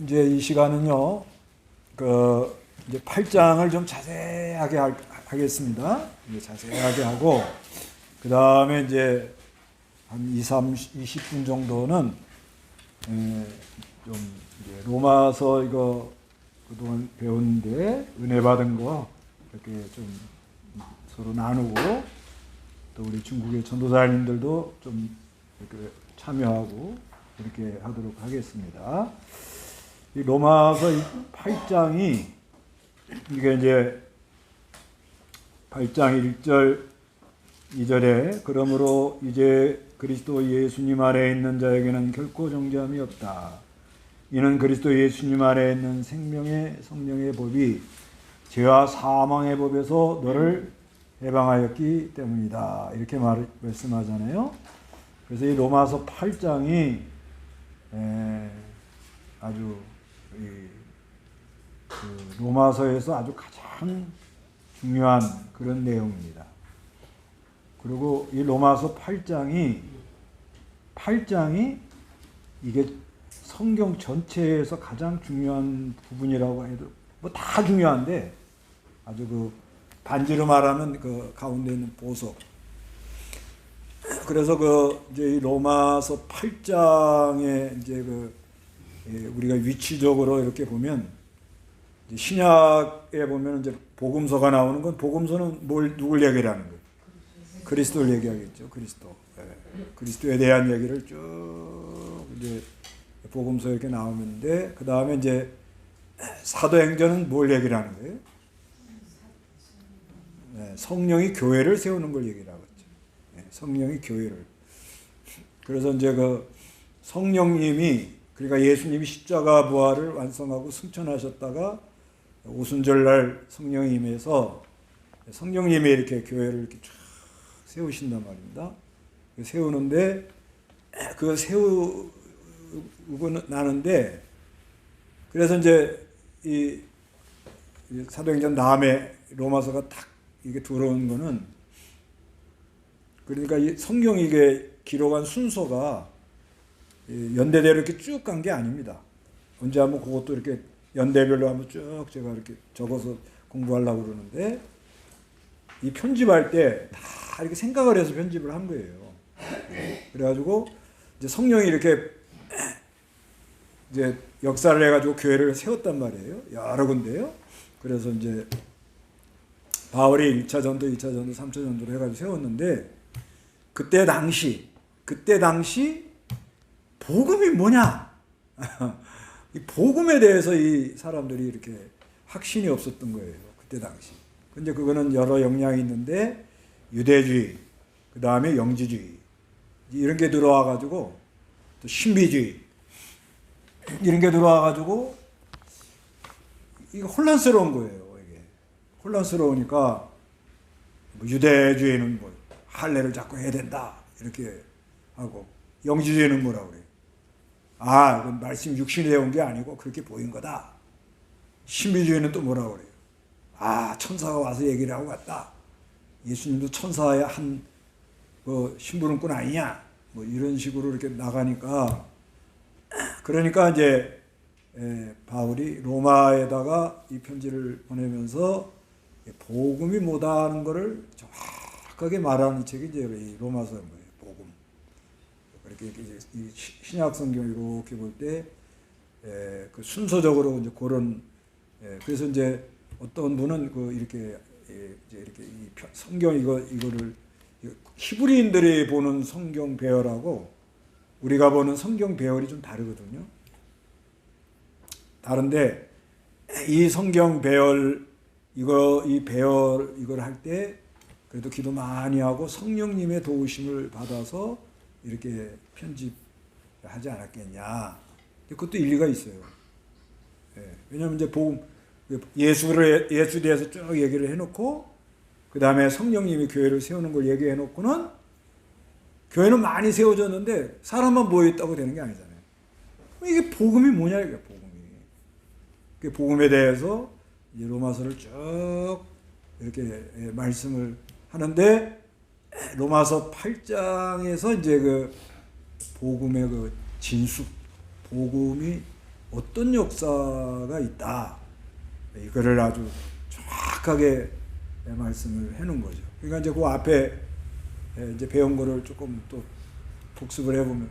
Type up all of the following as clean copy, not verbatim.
이제 이 시간은요, 이제 8장을 좀 자세하게 하겠습니다. 이제 자세하게 하고, 그 다음에 이제 한 20분 정도는, 좀 이제 로마서 이거 그동안 배웠는데, 은혜 받은 거 이렇게 좀 서로 나누고, 또 우리 중국의 전도사님들도 좀 이렇게 참여하고, 이렇게 하도록 하겠습니다. 이 로마서 8장이 이게 이제 8장 1절 2절에 그러므로 이제 그리스도 예수님 아래에 있는 자에게는 결코 정죄함이 없다. 이는 그리스도 예수님 아래에 있는 생명의 성령의 법이 죄와 사망의 법에서 너를 해방하였기 때문이다. 이렇게 말씀하잖아요. 그래서 이 로마서 8장이 아주 로마서에서 아주 가장 중요한 그런 내용입니다. 그리고 이 로마서 8장이 이게 성경 전체에서 가장 중요한 부분이라고 해도 뭐 다 중요한데 아주 그 반지로 말하면 그 가운데 있는 보석. 그래서 이제 이 로마서 8장에 이제 우리가 위치적으로 이렇게 보면 신약에 보면 이제 복음서가 나오는 건 복음서는 누굴 얘기하는 거예요? 그리스도를 얘기하겠죠. 그리스도. 그리스도에 대한 얘기를 쭉 이제 복음서 이렇게 나오는데 그 다음에 이제 사도행전은 뭘 얘기를 하는 거예요? 성령이 교회를 세우는 걸 얘기를 하겠죠. 성령이 교회를. 그래서 이제 성령님이 그러니까 예수님이 십자가 부활을 완성하고 승천하셨다가 오순절날 성령이 임해서 성령님이 이렇게 교회를 이렇게 쫙 세우신단 말입니다. 세우는데 세우고 나는데 그래서 이제 이 사도행전 다음에 로마서가 딱 이게 들어온 거는 그러니까 이 성경이 이게 기록한 순서가 연대대로 이렇게 쭉 간 게 아닙니다. 언제 한번 그것도 이렇게 연대별로 한번 쭉 제가 이렇게 적어서 공부하려고 그러는데 이 편집할 때 다 이렇게 생각을 해서 편집을 한 거예요. 그래가지고 이제 성령이 이렇게 이제 역사를 해가지고 교회를 세웠단 말이에요. 여러 군데요. 그래서 이제 바울이 1차 전도, 2차 전도, 3차 전도를 해가지고 세웠는데 그때 당시 복음이 뭐냐? 이 복음에 대해서 이 사람들이 이렇게 확신이 없었던 거예요. 그때 당시. 근데 그거는 여러 영향이 있는데 유대주의, 그 다음에 영지주의 이런 게 들어와가지고 또 신비주의 이런 게 들어와가지고 이게 혼란스러운 거예요. 이게 혼란스러우니까 유대주의는 뭐 할례를 자꾸 해야 된다 이렇게 하고 영지주의는 뭐라 그래요? 이건 말씀 육신이 되온 게 아니고 그렇게 보인 거다. 신비주의는 또 뭐라 그래요? 천사가 와서 얘기를 하고 갔다. 예수님도 천사의 한 심부름꾼 아니냐? 뭐 이런 식으로 이렇게 나가니까 그러니까 이제 바울이 로마에다가 이 편지를 보내면서 복음이 뭐다는 것을 정확하게 말하는 책이 이제 이 로마서인 거예요. 복음. 이렇게 이 신약 성경 이렇게 볼 때 그 순서적으로 이제 그런 그래서 이제 어떤 분은 이렇게 이렇게 이 성경 이거를 히브리인들이 보는 성경 배열하고 우리가 보는 성경 배열이 좀 다르거든요. 다른데 이 성경 배열 이걸 할 때 그래도 기도 많이 하고 성령님의 도우심을 받아서 이렇게 편집하지 않았겠냐. 그것도 일리가 있어요. 왜냐하면 이제 예수에 대해서 쭉 얘기를 해놓고 그 다음에 성령님이 교회를 세우는 걸 얘기해놓고는 교회는 많이 세워졌는데 사람만 모여있다고 되는 게 아니잖아요. 이게 복음이 뭐냐 이게 복음이. 그 복음에 대해서 이제 로마서를 쭉 이렇게 말씀을 하는데 로마서 8장에서 이제 복음의 진수, 복음이 어떤 역사가 있다. 이거를 아주 정확하게 말씀을 해놓은 거죠. 그러니까 이제 그 앞에 이제 배운 거를 조금 또 복습을 해보면,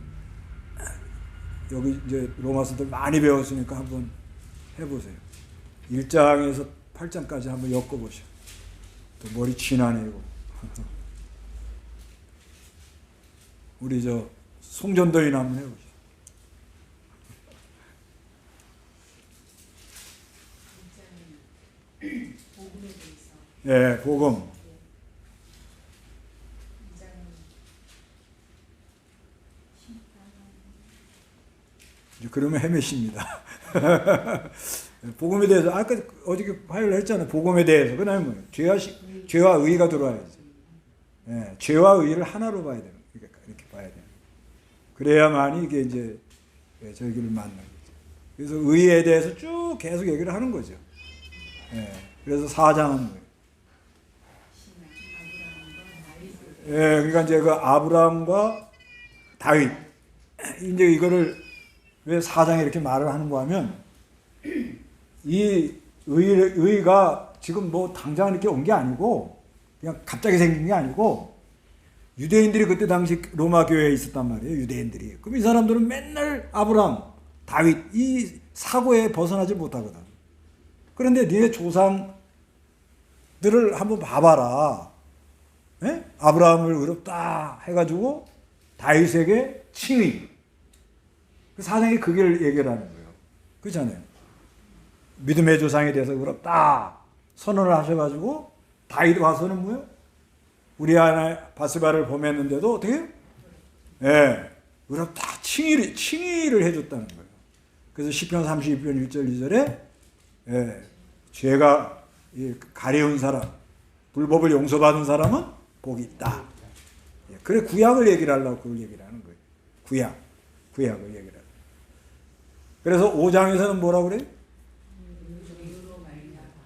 여기 이제 로마서들 많이 배웠으니까 한번 해보세요. 1장에서 8장까지 한번 엮어보셔. 또 머리 진하네요. 우리 저 송전도인 한번 해보시죠. 복음에 대해서. 예, 복음. 이제 그러면 헤매십니다. 복음에 대해서 아까 어저께 화요일 했잖아요. 복음에 대해서. 그다음에 뭐예요? 죄와 의가 들어와야죠. 예, 죄와 의를 하나로 봐야 되는, 이렇게 봐야 되는. 그래야만이 이게 이제 저희를 만나는 거죠. 그래서 의에 대해서 쭉 계속 얘기를 하는 거죠. 예, 그래서 4장은 뭐예요? 예, 그러니까 이제 그 아브라함과 다윗. 이제 이거를 왜 4장에 이렇게 말을 하는가 하면, 이 의가 지금 뭐 당장 이렇게 온 게 아니고, 그냥 갑자기 생긴 게 아니고, 유대인들이 그때 당시 로마 교회에 있었단 말이에요. 유대인들이. 그럼 이 사람들은 맨날 아브라함, 다윗 이 사고에 벗어나지 못하거든. 그런데 네 조상들을 한번 봐봐라. 예? 아브라함을 의롭다 해가지고 다윗에게 칭의. 사장이 그게 얘기를 하는 거예요. 그렇잖아요. 믿음의 조상에 대해서 의롭다 선언을 하셔가지고 다윗 와서는 뭐예요? 우리 아내 바스바를 범했는데도 어떻게 해요? 예, 의롭다 칭의를 해줬다는 거예요. 그래서 시편 32편 1절 2절에 예, 죄가 가려운 사람, 불법을 용서받은 사람은 복이 있다. 예, 그래 구약을 얘기를 하려고 그걸 얘기를 하는 거예요. 구약을 얘기를 하는. 그래서 5장에서는 뭐라고 그래요?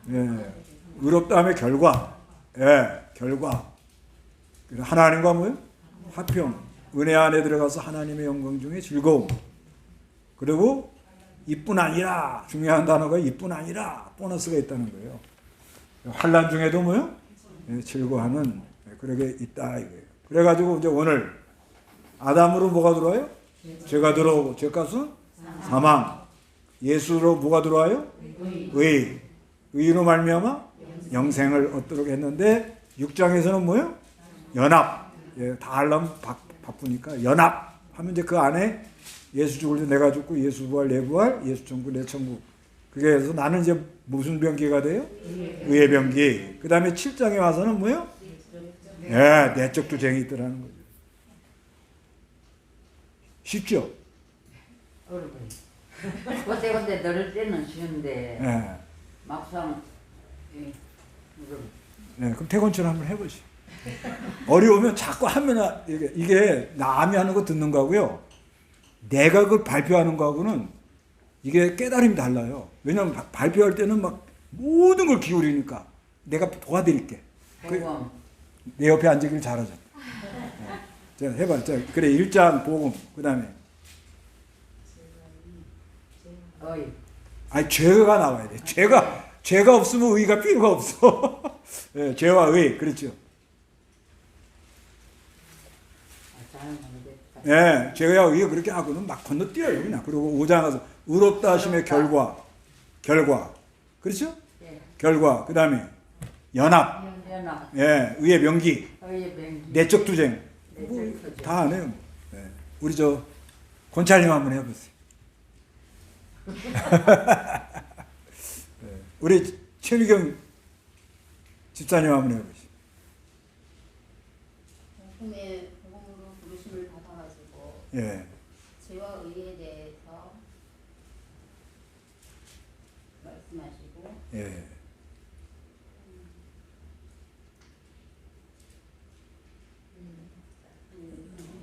예, 의롭다함의 결과. 예, 결과. 하나님과 뭐예요? 화평. 은혜 안에 들어가서 하나님의 영광 중에 즐거움. 그리고 이뿐 아니라, 중요한 단어가 이뿐 아니라 보너스가 있다는 거예요. 환난 중에도 뭐예요? 예, 즐거워하는 그러게 있다 이거예요. 그래가지고 이제 오늘 아담으로 뭐가 들어와요? 죄가 들어오고 죄값은 사망. 예수로 뭐가 들어와요? 의로 말미암아 영생을 얻도록 했는데 6장에서는 뭐예요? 연합. 예, 다 하려면 바쁘니까 연합 하면 이제 그 안에 예수 죽을 때 내가 죽고 예수 부활 내 부활, 예수 천국 내 천국. 그게 해서 나는 이제 무슨 병기가 돼요? 의의 병기. 그 다음에 7장에 와서는 뭐예요? 예, 내적 투쟁이 있더라는 거죠. 쉽죠? 어려워요. 그때 들을 때는 쉬운데 예. 막상 네, 그럼 태권처럼 한번 해보시죠. 어려우면 자꾸 하면 이게 남이 하는 거 듣는 거하고요. 내가 그걸 발표하는 거하고는 이게 깨달음이 달라요. 왜냐하면 발표할 때는 막 모든 걸 기울이니까 내가 도와드릴게. 내 옆에 앉으길 잘하잖아. 자, 해봐. 자, 그래 1장 복음. 그 다음에 아니 죄가 나와야 돼. 죄가 없으면 의가 필요가 없어. 네, 죄와 의. 그렇죠. 예, 죄와 의가 그렇게 하고는 막 건너뛰어요, 그냥. 그리고 5장 가서 의롭다 하심의 결과. 그렇죠? 네. 결과. 그 다음에 연합. 예, 의의 명기. 내적 투쟁. 다 안 해요. 예. 우리 저 권찰님 한번 해보세요. 예. 우리 최미경 집사님 한번 해보세요. 복음으로 부르심을 받아가지고 예. 죄와 의에 대해서 말씀하시고 예.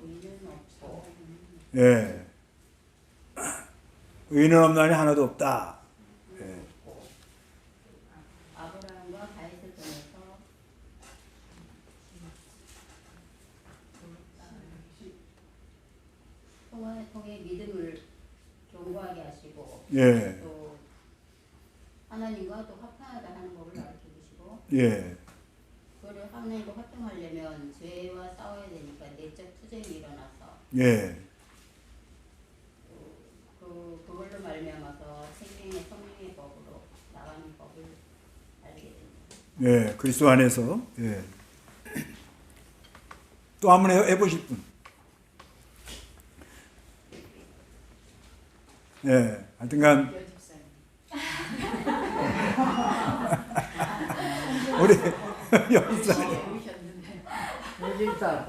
의는 없고 예. 의는 없나니 하나도 없다. 예. 아브라함과 다윗을 통해서 통해 믿음을 견고하게 하시고 예. 또 하나님과 또 화평하다 하는 법을 가르쳐 주시고 예. 그거를 하나님과 화평하려면 죄와 싸워야 되니까 내적 투쟁이 일어나서 예. 그걸로 말미암아서 생명의 성령의 법으로 나가는 법을 알게 됩니다. 예. 그리스도 안에서. 예. 또 한번 해보실 분. 예. 하여튼간 우리 연사님 여기다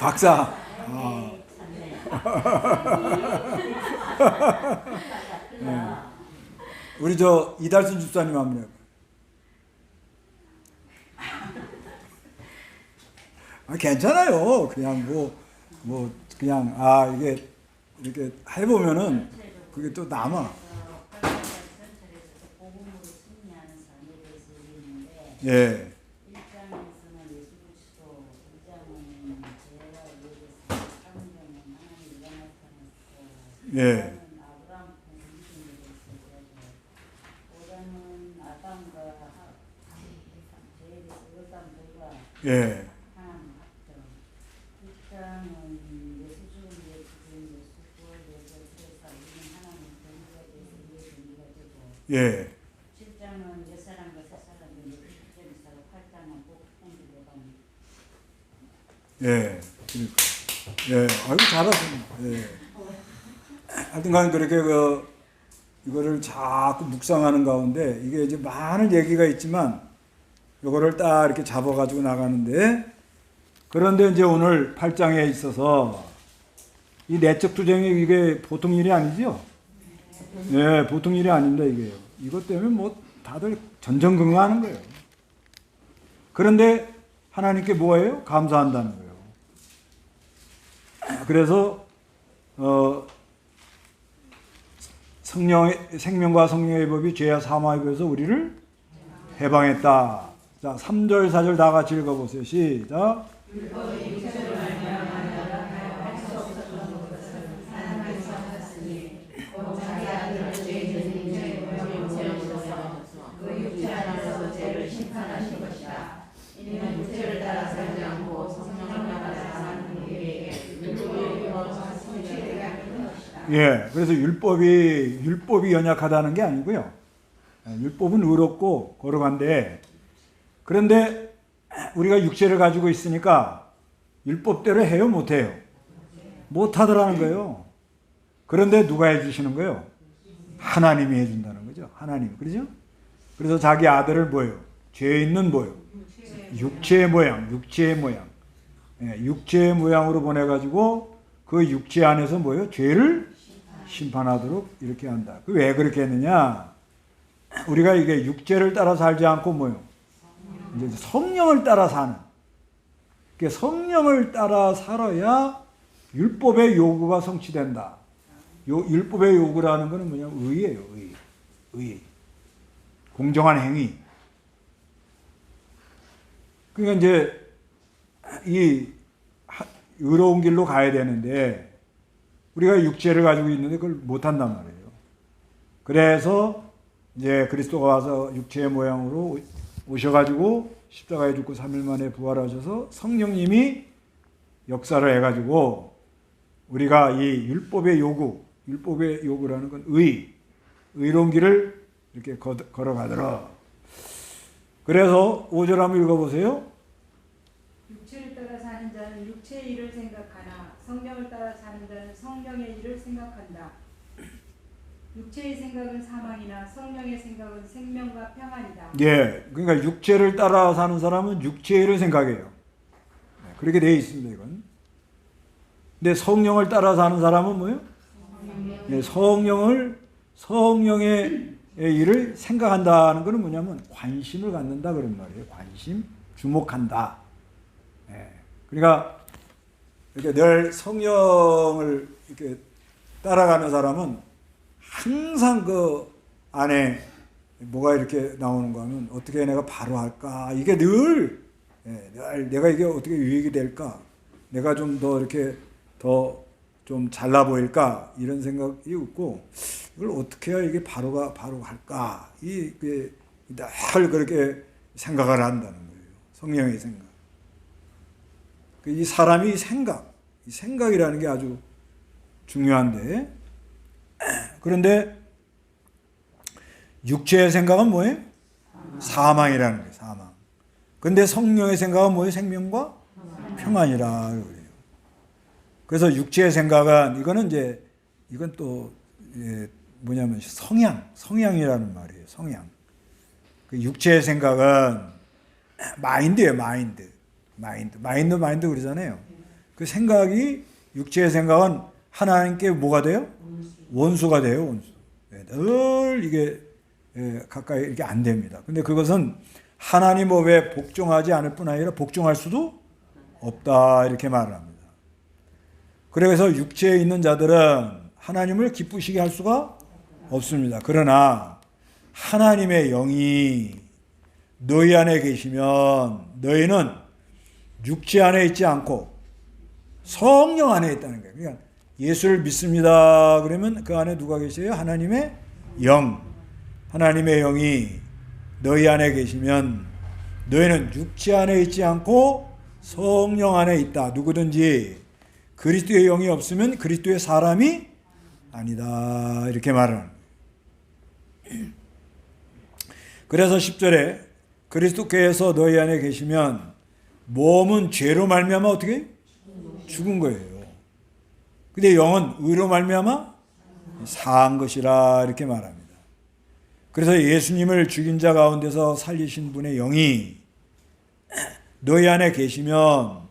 박사. 아. 우리 저 이달순 집사님 한번 해봐. 괜찮아요. 그냥 뭐 그냥 이게 이렇게 해보면은 그게 또 남아. 예. 1장에서는 예수 그리스도, 2장은 죄와 의에 대해서, 3장은 하나님 일어나 나타났고, 예. 4장은 아브라함 믿음에 대해서, 5장은 아담과 죄에 대해서 의담들과 예. 하나님 합정, 6장은 예수 죽은 뒤에 죽은 예수 부활 예수 그래서 우리는 하나님 정의가 돼서 우리의 정의가 되고, 예. 7장은 옛사람과 새사람이 예수 있어서 8장은 꼭 공부되고 예. 그러니까. 예. 아이고 잘하십니다. 예. 하여튼간 그렇게 이거를 자꾸 묵상하는 가운데 이게 이제 많은 얘기가 있지만 요거를 딱 이렇게 잡아가지고 나가는데 그런데 이제 오늘 8장에 있어서 이 내적 투쟁이 이게 보통 일이 아니죠? 예, 보통 일이 아닙니다, 이게요. 이것 때문에 뭐 다들 전전긍긍하는 거예요. 그런데 하나님께 뭐예요? 감사한다는 거예요. 그래서 생명과 성령의 법이 죄와 사망의 법에서 우리를 해방했다. 자, 3절, 4절 다 같이 읽어보세요. 시작. 예, 그래서 율법이 연약하다는 게 아니고요. 율법은 의롭고 거룩한데, 그런데 우리가 육체를 가지고 있으니까 율법대로 해요, 못해요? 못하더라는 거예요. 그런데 누가 해주시는 거예요? 하나님이 해준다는 거죠. 하나님, 그렇죠? 그래서 자기 아들을 뭐예요? 죄 있는 뭐예요? 육체의 모양. 예, 육체의 모양으로 보내가지고 그 육체 안에서 뭐예요? 죄를 심판하도록 이렇게 한다. 왜 그렇게 했느냐? 우리가 이게 육체를 따라 살지 않고 뭐예요? 이제 성령을 따라 사는. 그러니까 성령을 따라 살아야 율법의 요구가 성취된다. 율법의 요구라는 것은 뭐냐면 의예요. 의. 공정한 행위. 그러니까 이제 이 의로운 길로 가야 되는데 우리가 육체를 가지고 있는데 그걸 못한단 말이에요. 그래서 이제 그리스도가 와서 육체의 모양으로 오셔가지고 십자가에 죽고 3일 만에 부활하셔서 성령님이 역사를 해가지고 우리가 이 율법의 요구라는 건 의로운 길을 이렇게 걸어가더라. 그래서 5절 한번 읽어보세요. 육체를 따라 사는 자는 육체의 일을 생각하나 성령을 따라 사는 자는 성령의 일을 생각한다. 육체의 생각은 사망이나 성령의 생각은 생명과 평안이다. 예, 그러니까 육체를 따라 사는 사람은 육체의 일을 생각해요. 그렇게 되어 있습니다, 이건. 근데 성령을 따라 사는 사람은 뭐예요? 예, 성령의 일을 생각한다는 것은 뭐냐면 관심을 갖는다 그런 말이에요. 관심, 주목한다. 예, 그러니까 이렇게 늘 성령을 이렇게 따라가는 사람은 항상 그 안에 뭐가 이렇게 나오는가 하면 어떻게 내가 바로 할까? 이게 늘 내가 이게 어떻게 유익이 될까? 내가 좀 더 이렇게 더 좀 잘나 보일까 이런 생각이 있고 이걸 어떻게 해야 이게 바로 할까 늘 그렇게 생각을 한다는 거예요. 성령의 생각. 이 사람이 이 생각이라는 게 아주 중요한데 그런데 육체의 생각은 뭐예요? 사망이라는 거예요. 사망. 그런데 성령의 생각은 뭐예요? 생명과 평안이라 그래요. 그래서 육체의 생각은 이건 또 뭐냐면 성향이라는 말이에요. 성향. 그 육체의 생각은 마인드예요. 마인드 그러잖아요. 그 생각이 육체의 생각은 하나님께 뭐가 돼요? 원수가 돼요. 원수. 늘 이게 가까이 이렇게 안 됩니다. 근데 그것은 하나님 법에 복종하지 않을 뿐 아니라 복종할 수도 없다 이렇게 말을 합니다. 그래서 육체에 있는 자들은 하나님을 기쁘시게 할 수가 없습니다. 그러나 하나님의 영이 너희 안에 계시면 너희는 육체 안에 있지 않고 성령 안에 있다는 거예요. 그러니까 예수를 믿습니다. 그러면 그 안에 누가 계세요? 하나님의 영. 하나님의 영이 너희 안에 계시면 너희는 육체 안에 있지 않고 성령 안에 있다. 누구든지 그리스도의 영이 없으면 그리스도의 사람이 아니다. 이렇게 말하는 거예요. 그래서 10절에 그리스도께서 너희 안에 계시면 몸은 죄로 말미암아 어떻게? 죽은 거예요. 근데 영은 의로 말미암아 사한 것이라 이렇게 말합니다. 그래서 예수님을 죽인 자 가운데서 살리신 분의 영이 너희 안에 계시면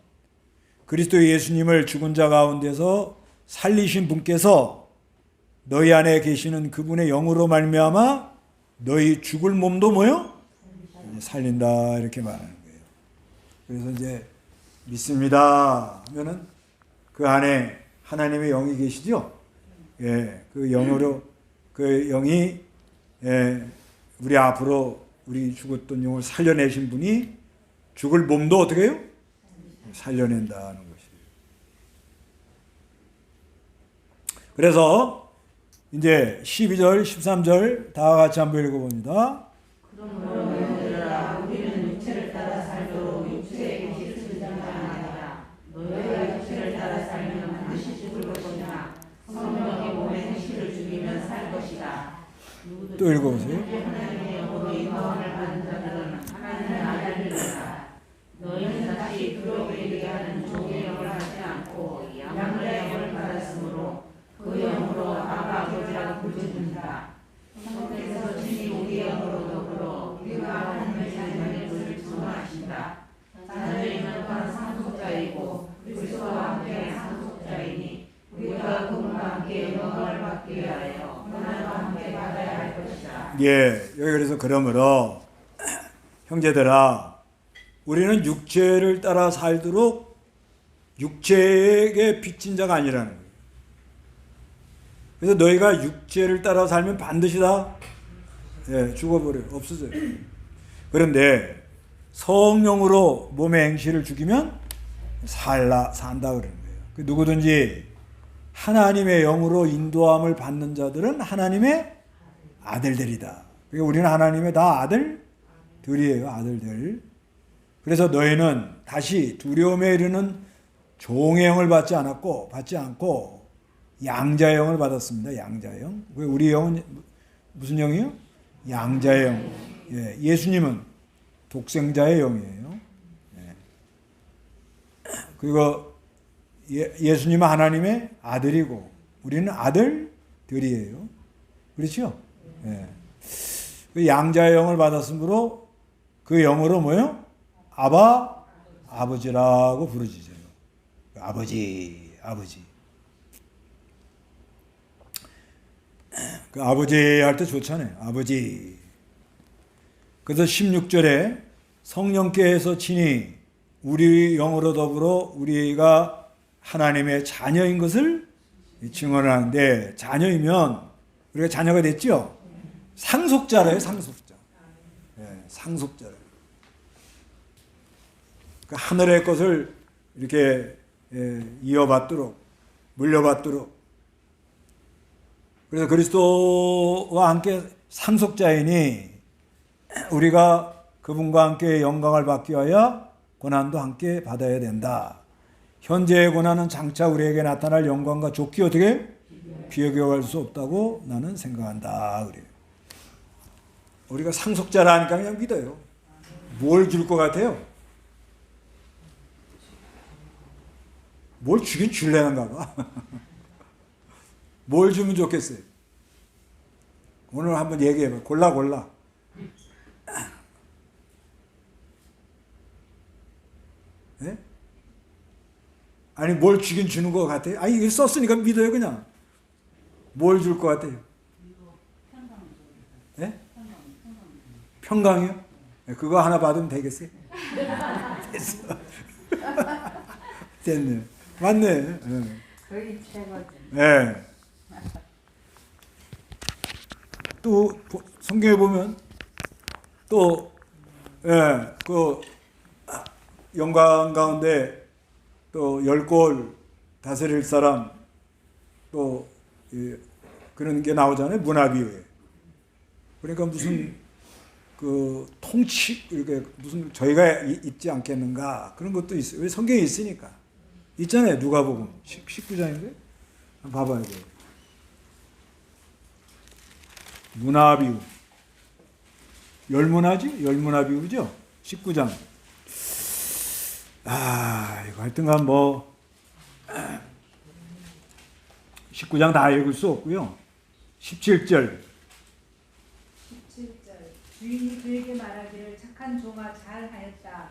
그리스도 예수님을 죽은 자 가운데서 살리신 분께서 너희 안에 계시는 그분의 영으로 말미암아 너희 죽을 몸도 뭐요? 살린다 이렇게 말하는 거예요. 그래서 이제 믿습니다 하면은 그 안에 하나님의 영이 계시죠? 예, 그 영으로 그 영이 우리 앞으로 우리 죽었던 영을 살려내신 분이 죽을 몸도 어떻게 해요? 살려낸다는 것이에요. 그래서 이제 12절, 13절 다 같이 한번 읽어봅니다. 그러므로 너희들아 우리는 육체를 따라 살도록 육체에 계실 자가 아니라 너희가 육체를 따라 살면 반드시 죽을 것이나 성령의 몸의 행실을 죽이면 살 것이다. 또 읽어보세요. 하나님의 영으로 인도함을 받은 자들은 하나님의 아들이라. 너희는 다시 두렵게 얘기하는 종의 영을 하지 않고 양의 영을 받았으므로 그 영으로 아바 아버지라고 부르짖는다. 성령께서 친히 우리의 영으로 더불어 우리가 하나님의 자녀의 것을 증언하신다. 자녀이면 또한 상속자이고 그리스도와 함께 상속자이니 우리가 그분과 함께 영광을 받기 위하여 고난과 함께 받아야 할 것이다. 예, 여기 그래서 그러므로 형제들아 우리는 육체를 따라 살도록 육체에게 빚진 자가 아니라는 거예요. 그래서 너희가 육체를 따라 살면 반드시 다 죽어버려요. 없어져요. 그런데 성령으로 몸의 행실을 죽이면 산다 그러는 거예요. 누구든지 하나님의 영으로 인도함을 받는 자들은 하나님의 아들들이다. 그러니까 우리는 하나님의 다 아들들이에요. 아들들. 그래서 너희는 다시 두려움에 이르는 종의 영을 받지 않고 양자의 영을 받았습니다. 양자의 영. 우리 영은 무슨 영이요? 양자의 영. 예, 예수님은 독생자의 영이에요. 예. 그리고 예수님은 하나님의 아들이고 우리는 아들들이에요. 그렇죠? 예. 그 양자의 영을 받았으므로 그 영으로 뭐요? 아바 아버지라고 부르짖어요. 아버지. 그 아버지 할 때 좋잖아요. 아버지. 그래서 16절에 성령께서 친히 우리 영으로 더불어 우리가 하나님의 자녀인 것을 증언하는데 자녀이면 우리가 자녀가 됐죠? 상속자래요. 상속자. 네, 상속자래요. 그 하늘의 것을 이렇게 이어받도록 물려받도록. 그래서 그리스도와 함께 상속자이니 우리가 그분과 함께 영광을 받기 위하여 고난도 함께 받아야 된다. 현재의 고난은 장차 우리에게 나타날 영광과 좋기 어떻게 비교할 수 없다고 나는 생각한다. 그래요. 우리가 상속자라니까 그냥 믿어요. 뭘 줄 것 같아요? 뭘 주긴 줄래는가 봐. 뭘 주면 좋겠어요? 오늘 한번 얘기해봐. 골라. 네? 아니 뭘 주긴 주는 것 같아요? 아니 이거 썼으니까 믿어요 그냥. 뭘 줄 것 같아요? 네? 평강이요? 네, 그거 하나 받으면 되겠어요? 됐어. 됐네. 맞네. 네. 거의 최고지. 네. 또 성경에 보면 또 그 영광 가운데 또 10골 다스릴 사람 또 그런 게 나오잖아요. 문화비유에. 그러니까 무슨 그 통치 이렇게 무슨 저희가 있지 않겠는가 그런 것도 있어요. 왜 성경에 있으니까 있잖아요. 누가복음 19장인데 봐봐요. 문화비유 열문화지? 열문화비유죠? 19장. 이거 하여튼간 뭐 19장 다 읽을 수 없고요. 17절. 17절 주인이 그에게 말하기를 착한 종아 잘하였다.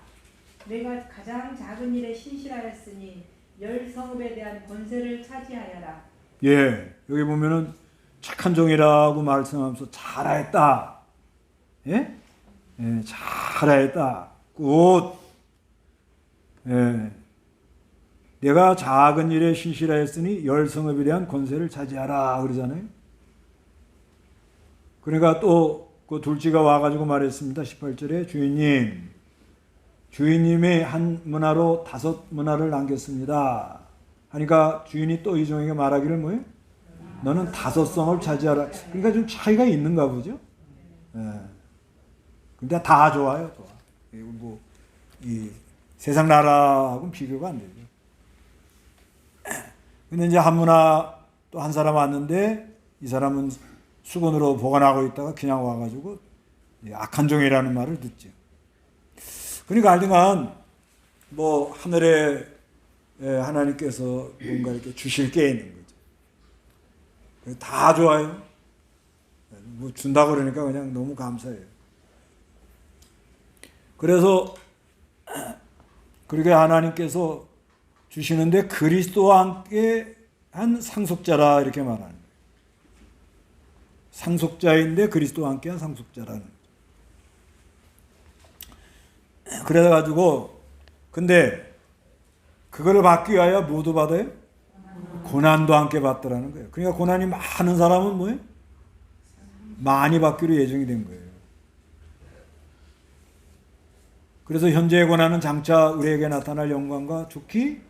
내가 가장 작은 일에 신실하였으니 10성읍에 대한 권세를 차지하여라. 예, 여기 보면은 착한 종이라고 말씀하면서 잘하였다. 예? 예, 잘하였다. 굿. 예. 내가 작은 일에 신실하였으니 10성읍에 대한 권세를 차지하라 그러잖아요. 그러니까 또 그 둘째가 와가지고 말했습니다. 18절에 주인님이 한 문화로 5문화를 남겼습니다. 하니까 주인이 또 이 종에게 말하기를 뭐예요? 너는 5성을 차지하라. 그러니까 좀 차이가 있는가 보죠. 예. 근데 다 좋아요. 좋아. 뭐 이 세상 나라하고는 비교가 안 되죠. 근데 이제 한 문화 또 한 사람 왔는데 이 사람은 수건으로 보관하고 있다가 그냥 와가지고 악한 종이라는 말을 듣죠. 그러니까 하여간 뭐 하늘에 하나님께서 뭔가 이렇게 주실 게 있는 거죠. 다 좋아요. 뭐 준다고 그러니까 그냥 너무 감사해요. 그래서 그렇게 하나님께서 주시는데 그리스도와 함께 한 상속자라 이렇게 말하는 거예요. 상속자인데 그리스도와 함께 한 상속자라는 거죠. 그래가지고 근데 그거를 받기 위하여 모두 받아요? 고난도 함께 받더라는 거예요. 그러니까 고난이 많은 사람은 뭐예요? 많이 받기로 예정이 된 거예요. 그래서 현재의 고난은 장차 우리에게 나타날 영광과 좋기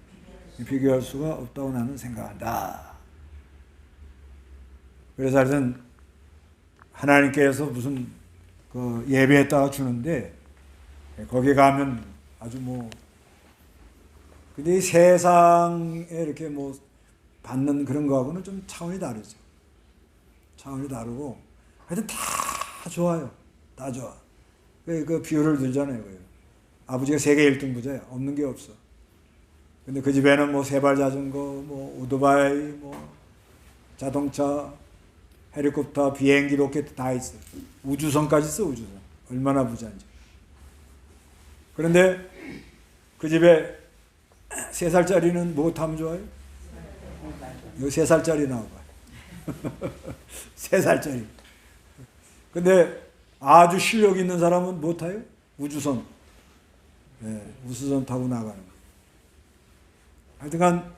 비교할 수가 없다고 나는 생각한다. 그래서 하여튼 하나님께서 무슨 그 예배에다가 주는데 거기 가면 아주 뭐 근데 이 세상에 이렇게 뭐 받는 그런 거하고는 좀 차원이 다르죠. 차원이 다르고 하여튼 다 좋아요. 다 좋아. 그 비유를 들잖아요. 아버지가 세계 1등 부자야. 없는 게 없어. 근데 그 집에는 뭐 세발 자전거, 뭐 오토바이, 뭐 자동차, 헬리콥터, 비행기, 로켓 다 있어. 우주선까지 있어. 우주선. 얼마나 부자인지. 그런데 그 집에 3살짜리는 뭐 타면 좋아요? 여기 3살짜리 나와봐. 3살짜리. 근데 아주 실력 있는 사람은 뭐 타요? 우주선. 우주선 타고 나가는 거. 하여튼간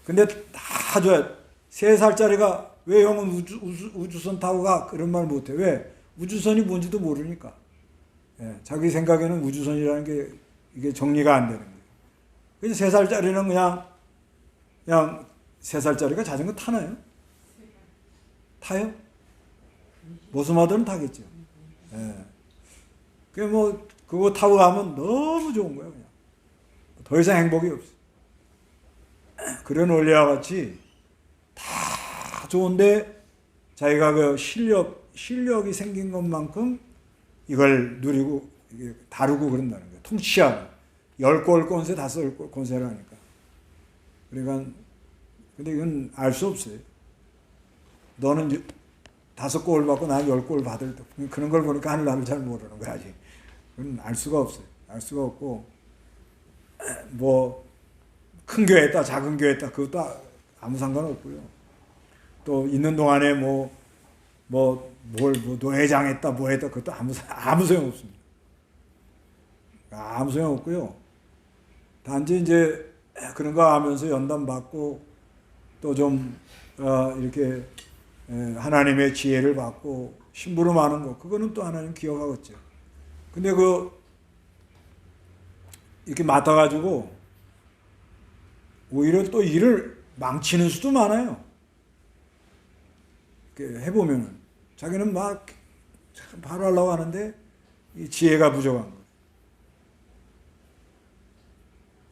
근데 다 좋아요. 3살짜리가 왜 형은 우주선 타고 가? 그런 말 못해. 왜? 우주선이 뭔지도 모르니까. 자기 생각에는 우주선이라는 게 이게 정리가 안 되는 거예요. 그래서 3살짜리는 그냥 3살짜리가 자전거 타나요? 타요? 모스마들은 타겠죠. 예. 그거 타고 가면 너무 좋은 거예요, 그냥. 더 이상 행복이 없어. 그런 원리와 같이 다 좋은데 자기가 그 실력이 생긴 것만큼 이걸 누리고 다루고 그런다는 거예요. 통치하고 10골 권세 5골 권세를 하니까. 그러니까 근데 이건 알 수 없어요. 너는 5골 받고 나는 10골 받을 때 그런 걸 보니까 하늘나라를 잘 모르는 거야 아직. 그건 알 수가 없어요. 알 수가 없고 뭐 큰 교회 했다 작은 교회 했다 그것도 아무 상관없고요. 또 있는 동안에 뭐 노회장 했다 뭐 했다 그것도 아무 소용 없습니다. 아무 소용 없고요. 단지 이제 그런 거 하면서 연단 받고 또 좀 이렇게 하나님의 지혜를 받고 심부름하는 거 그거는 또 하나님 기억하겠죠. 근데 이렇게 맡아가지고 오히려 또 일을 망치는 수도 많아요. 이렇게 해보면은 자기는 막 바로 하려고 하는데 이 지혜가 부족한 거예요.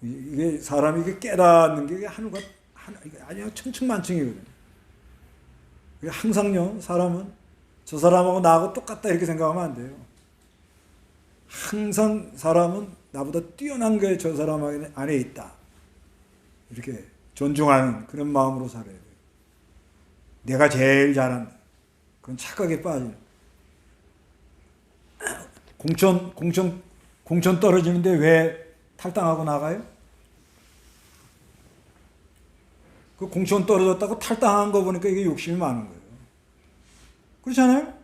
이게 사람이 이게 깨닫는 게 이게 아니야 천층만층이거든요. 항상요 사람은 저 사람하고 나하고 똑같다 이렇게 생각하면 안 돼요. 항상 사람은 나보다 뛰어난 게 저 사람 안에 있다. 이렇게 존중하는 그런 마음으로 살아야 돼요. 내가 제일 잘한다. 그건 착각에 빠지는. 공천 떨어지는데 왜 탈당하고 나가요? 그 공천 떨어졌다고 탈당한 거 보니까 이게 욕심이 많은 거예요. 그렇잖아요?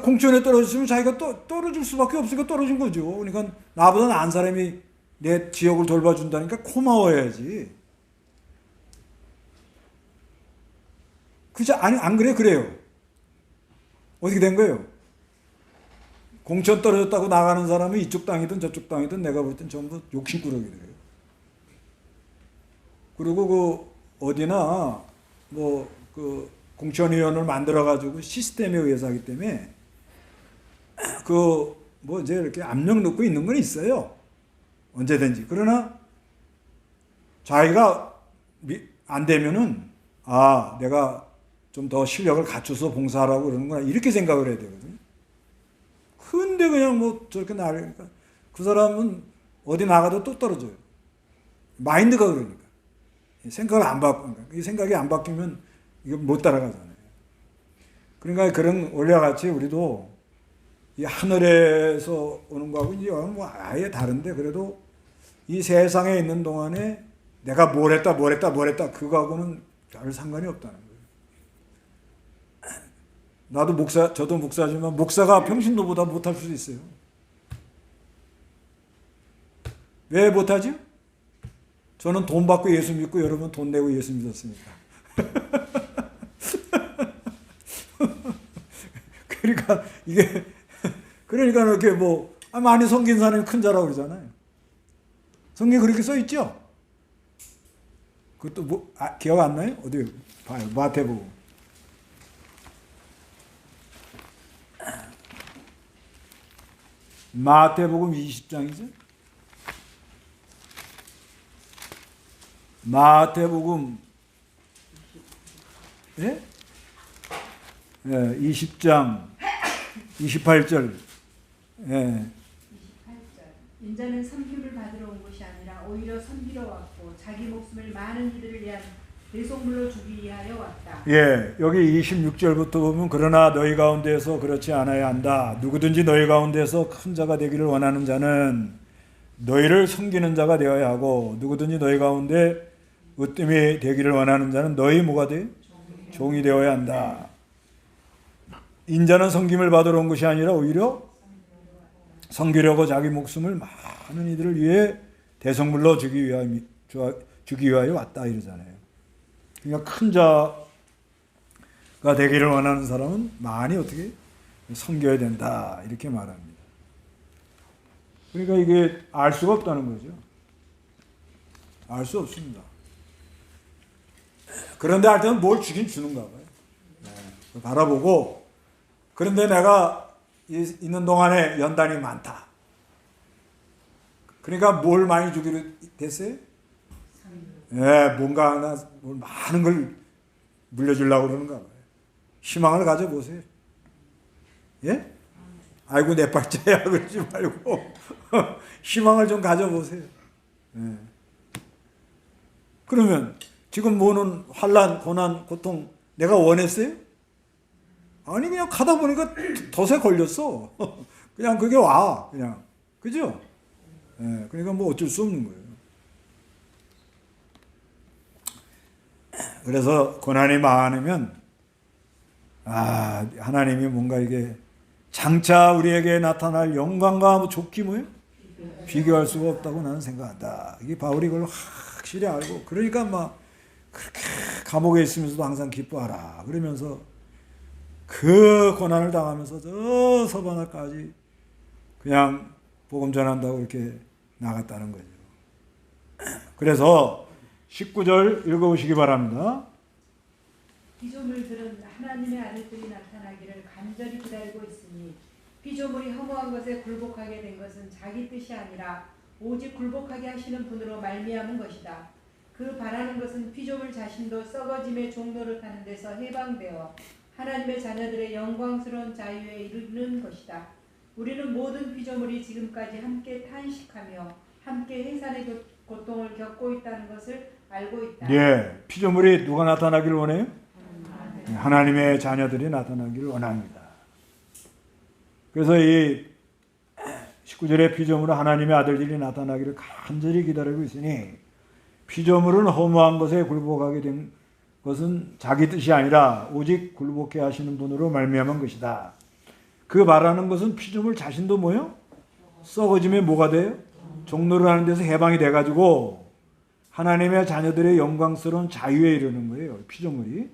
공천에 떨어졌으면 자기가 떨어질 수밖에 없으니까 떨어진 거죠. 그러니까 나보다 나은 사람이 내 지역을 돌봐준다니까 고마워야지. 그죠? 아니, 안 그래? 그래요. 어떻게 된 거예요? 공천 떨어졌다고 나가는 사람은 이쪽 땅이든 저쪽 땅이든 내가 볼 땐 전부 욕심꾸러기들이에요. 그리고 어디나 공천위원을 만들어가지고 시스템에 의해서 하기 때문에 이제 이렇게 압력 넣고 있는 건 있어요. 언제든지. 그러나 자기가 안 되면은 내가 좀 더 실력을 갖춰서 봉사하라고 그러는구나 이렇게 생각을 해야 되거든요. 근데 그냥 저렇게 나르니까 그 사람은 어디 나가도 또 떨어져요. 마인드가 그러니까 생각을 안 바꾸니까 이 생각이 안 바뀌면 이거 못 따라가잖아요. 그러니까 그런 원리와 같이 우리도 이 하늘에서 오는 거하고 이제 아예 다른데 그래도 이 세상에 있는 동안에 내가 뭘 했다 그거하고는 별 상관이 없다는 거예요. 저도 목사지만 목사가 평신도보다 못할 수도 있어요. 왜 못하죠? 저는 돈 받고 예수 믿고 여러분 돈 내고 예수 믿었으니까. 그러니까 이렇게 많이 섬긴 사람이 큰 자라고 그러잖아요. 성경에 그렇게 써 있죠? 그것도 기억 안 나요? 어디 봐요. 마태복음. 마태복음 20장이죠? 마태복음 20장 28절. 28절. 인자는 선교를 받으러 온 것이 아니라 오히려 섬기러 왔고 자기 목숨을 많은 이들을 위한 대속물로 주기 위하여 왔다. 여기 26절부터 보면 그러나 너희 가운데서 그렇지 않아야 한다. 누구든지 너희 가운데서 큰 자가 되기를 원하는 자는 너희를 섬기는 자가 되어야 하고 누구든지 너희 가운데 으뜸이 되기를 원하는 자는 너희 뭐가 돼? 종이 되어야 한다. 인자는 섬김을 받으러 온 것이 아니라 오히려 섬기려고 자기 목숨을 많은 이들을 위해 대성물로 주기 위하여 왔다 이러잖아요. 그러니까 큰 자가 되기를 원하는 사람은 많이 어떻게 섬겨야 된다 이렇게 말합니다. 그러니까 이게 알 수가 없다는 거죠. 알 수 없습니다. 그런데 할 때는 뭘 주긴 주는가 봐요. 네, 바라보고 그런데 내가 있는 동안에 연단이 많다. 그러니까 뭘 많이 주기로 됐어요? 예, 뭔가 하나 뭘 많은 걸 물려주려고 그러는가 봐요. 희망을 가져보세요. 예? 아이고 내 팔자야 그러지 말고 희망을 좀 가져보세요. 예. 그러면 지금 뭐는 환난, 고난, 고통 내가 원했어요? 아니 그냥 가다 보니까 덫에 걸렸어. 그냥 그게 와 그냥 그죠? 예, 그러니까 뭐 어쩔 수 없는 거예요. 그래서 고난이 많으면 하나님이 뭔가 이게 장차 우리에게 나타날 영광과 좋기 뭐예요? 비교할 수가 없다고 나는 생각한다. 이게 바울이 그걸 확실히 알고 그러니까 막 그렇게 감옥에 있으면서도 항상 기뻐하라 그러면서 그 고난을 당하면서 저 서바나까지 그냥 복음 전한다고 이렇게 나갔다는 거죠. 그래서 19절 읽어보시기 바랍니다. 피조물들은 하나님의 아들들이 나타나기를 간절히 기다리고 있으니 피조물이 허무한 것에 굴복하게 된 것은 자기 뜻이 아니라 오직 굴복하게 하시는 분으로 말미암은 것이다. 그 바라는 것은 피조물 자신도 썩어짐의 종로를 타는 데서 해방되어 하나님의 자녀들의 영광스러운 자유에 이르는 것이다. 우리는 모든 피조물이 지금까지 함께 탄식하며 함께 해산의 고통을 겪고 있다는 것을 알고 있다. 예, 피조물이 누가 나타나기를 원해요? 하나님의 자녀들이 나타나기를 원합니다. 그래서 이 19절의 피조물은 하나님의 아들들이 나타나기를 간절히 기다리고 있으니 피조물은 허무한 것에 굴복하게 된 것은 자기 뜻이 아니라 오직 굴복해 하시는 분으로 말미암은 것이다. 그 말하는 것은 피조물 자신도 뭐요? 썩어짐에 뭐가 돼요? 종로를 하는 데서 해방이 돼가지고 하나님의 자녀들의 영광스러운 자유에 이르는 거예요. 피조물이.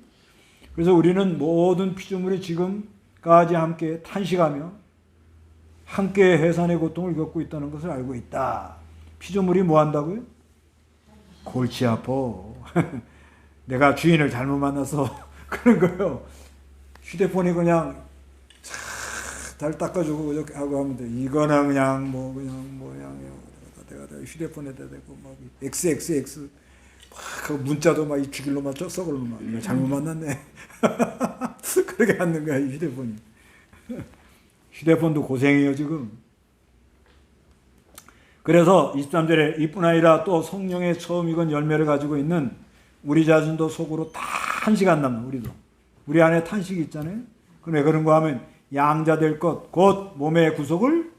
그래서 우리는 모든 피조물이 지금까지 함께 탄식하며 함께 해산의 고통을 겪고 있다는 것을 알고 있다. 피조물이 뭐 한다고요? 골치 아파. 내가 주인을 잘못 만나서 그런 거예요. 휴대폰이 그냥 잘 닦아주고 이렇게 하고 하면 돼. 이거는 그냥 내가 휴대폰에다 대고 막 XXX 그 문자도 막 주길로만 썩을로만 내가 잘못 만났네. 그렇게 하는 거야 이 휴대폰이. 휴대폰도 고생이에요 지금. 그래서 23절에 이뿐 아니라 또 성령의 처음 익은 열매를 가지고 있는 우리 자신도 속으로 탄식한 남는 우리도. 우리 안에 탄식이 있잖아요. 그럼 왜 그런가 하면 양자 될 것 곧 몸의 구속을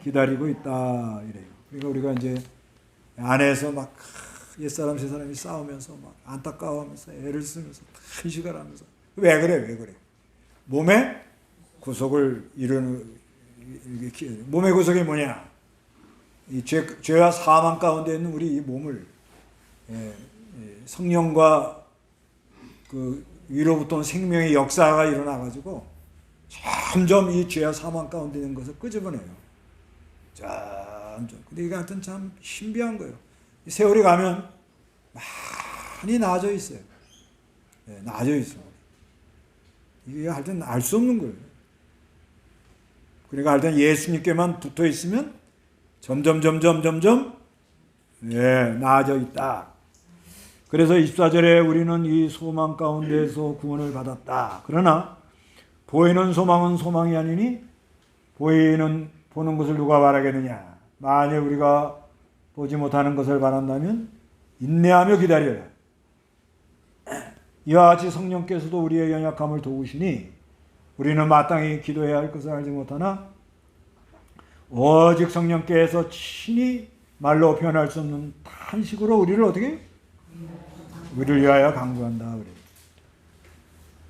기다리고 있다 이래요. 그러니까 우리가 이제 안에서 막 옛사람 새사람이 싸우면서 막 안타까워하면서 애를 쓰면서 탄식을 하면서 왜 그래? 몸의 구속을 이루는 몸의 구속이 뭐냐? 이 죄와 사망 가운데 있는 우리 이 몸을 성령과 그 위로부터 생명의 역사가 일어나 가지고 점점 이 죄와 사망 가운데 있는 것을 끄집어내요. 점점. 근데 이게 하여튼 참 신비한 거예요. 세월이 가면 많이 나아져 있어요. 나아져 있어요. 이게 하여튼 알 수 없는 거예요. 그러니까 하여튼 예수님께만 붙어 있으면 점점 나아져 있다. 그래서 24절에 우리는 이 소망 가운데서 구원을 받았다. 그러나 보이는 소망은 소망이 아니니 보는 것을 누가 바라겠느냐. 만약 우리가 보지 못하는 것을 바란다면 인내하며 기다려라. 이와 같이 성령께서도 우리의 연약함을 도우시니 우리는 마땅히 기도해야 할 것을 알지 못하나 오직 성령께서 친히 말로 표현할 수 없는 탄식으로 우리를 어떻게? 우리를 위하여 간구한다.